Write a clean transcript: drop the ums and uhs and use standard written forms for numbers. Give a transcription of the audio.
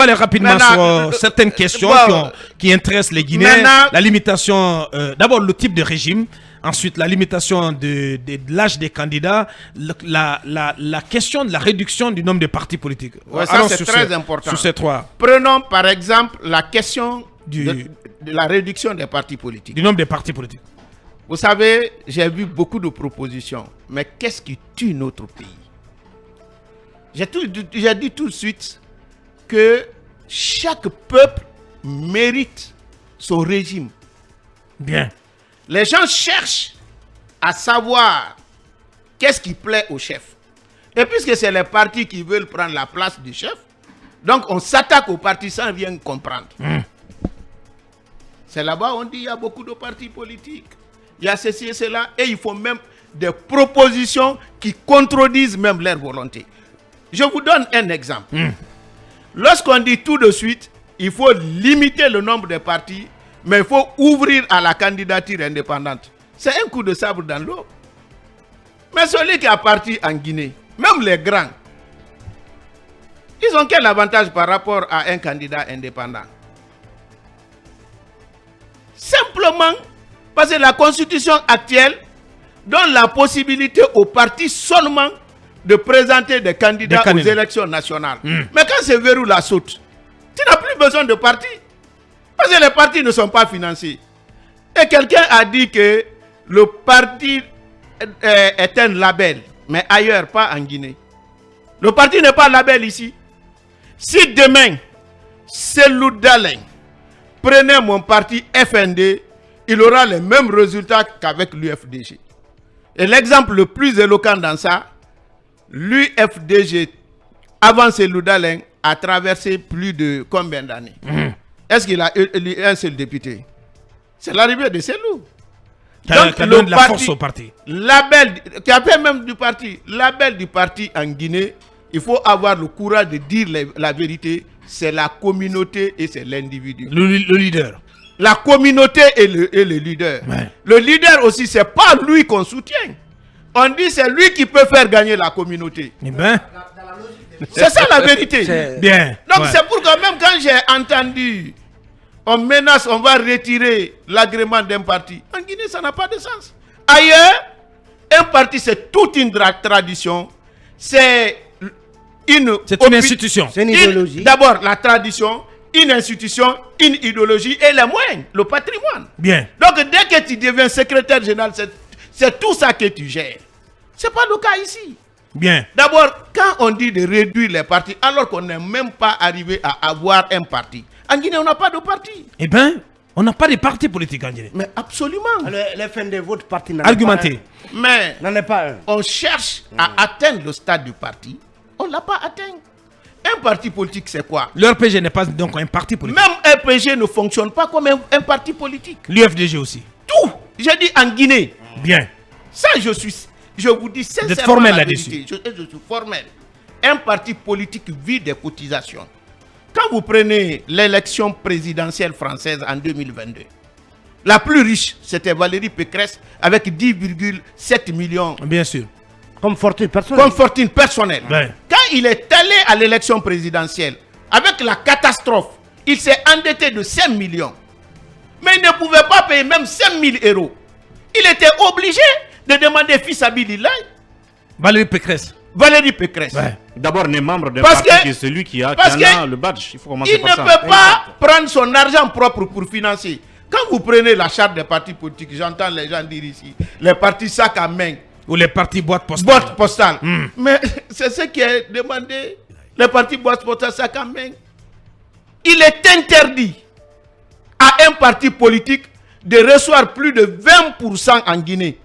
aller rapidement sur certaines questions qui intéressent les Guinéens. La limitation, d'abord le type de régime, ensuite la limitation de l'âge des candidats, la question de la réduction du nombre de partis politiques. Ouais, ça c'est très important. Sur ces trois. Prenons par exemple la question de la réduction des partis politiques. Du nombre de partis politiques. Vous savez, j'ai vu beaucoup de propositions, mais qu'est-ce qui tue notre pays? J'ai dit tout de suite que chaque peuple mérite son régime. Bien. Les gens cherchent à savoir qu'est-ce qui plaît au chef. Et puisque c'est les partis qui veulent prendre la place du chef, donc on s'attaque aux partis sans rien comprendre. C'est là-bas on dit qu'il y a beaucoup de partis politiques. Il y a ceci et cela, et il faut même des propositions qui contredisent même leur volonté. Je vous donne un exemple. Lorsqu'on dit tout de suite, il faut limiter le nombre de partis, mais il faut ouvrir à la candidature indépendante. C'est un coup de sabre dans l'eau. Mais celui qui a parti en Guinée, même les grands, ils ont quel avantage par rapport à un candidat indépendant? Simplement parce que la constitution actuelle donne la possibilité aux partis seulement de présenter des candidats aux élections nationales. Mais quand ce verrou la saute, tu n'as plus besoin de partis. Parce que les partis ne sont pas financés. Et quelqu'un a dit que le parti est un label, mais ailleurs, pas en Guinée. Le parti n'est pas label ici. Si demain, Cellou Dalein prenait mon parti FND, il aura les mêmes résultats qu'avec l'UFDG. Et l'exemple le plus éloquent dans ça, l'UFDG, avant Cellou Dalein, a traversé plus de combien d'années? Est-ce qu'il a élu un seul député? C'est l'arrivée de Cellou. Donc, qui donne de la force au parti. Label, qui a fait même du parti, label du parti en Guinée, il faut avoir le courage de dire la vérité, c'est la communauté et c'est l'individu. Le leader. La communauté et le leader. Ouais. Le leader aussi, c'est pas lui qu'on soutient. On dit c'est lui qui peut faire gagner la communauté. Eh ben. C'est ça la vérité. Bien. Donc c'est pourquoi même quand j'ai entendu, on menace, on va retirer l'agrément d'un parti. En Guinée, ça n'a pas de sens. Ailleurs, un parti, c'est toute une tradition. C'est une institution. C'est une idéologie. D'abord, la tradition, une institution, une idéologie et les moyens, le patrimoine. Bien. Donc, dès que tu deviens secrétaire général, c'est tout ça que tu gères. Ce n'est pas le cas ici. Bien. D'abord, quand on dit de réduire les partis, alors qu'on n'est même pas arrivé à avoir un parti. En Guinée, on n'a pas de parti. Eh bien, on n'a pas de parti politique en Guinée. Mais absolument. Le FND, votre parti n'en Argumenté. est pas un. Mais n'en est pas un. On cherche à atteindre le stade du parti. On ne l'a pas atteint. Un parti politique, c'est quoi? Le RPG n'est pas donc un parti politique. Même RPG ne fonctionne pas comme un parti politique. L'UFDG aussi. Tout. J'ai dit en Guinée. Bien. Ça, je vous dis sincèrement. Vous êtes formel là-dessus. Je suis formel. Un parti politique vit des cotisations. Quand vous prenez l'élection présidentielle française en 2022, la plus riche, c'était Valérie Pécresse avec 10,7 millions. Bien sûr. Comme fortune personnelle. Comme fortune personnelle. Ouais. Quand il est allé à l'élection présidentielle, avec la catastrophe, il s'est endetté de 5 millions. Mais il ne pouvait pas payer même 5 000 euros. Il était obligé de demander fils à Billy. Valérie Pécresse. Valérie Pécresse. Ouais. D'abord, on est membre d'un parti qui est celui qui en a le badge. Il faut commencer par ça. Il ne peut pas prendre son argent propre pour financer. Quand vous prenez la charte des partis politiques, j'entends les gens dire ici, les partis sac à main. Ou les partis boîte postale. Boîte postale. Mais c'est ce qui est demandé. Les partis boîte postale sac à main. Il est interdit à un parti politique de recevoir plus de 20% en Guinée.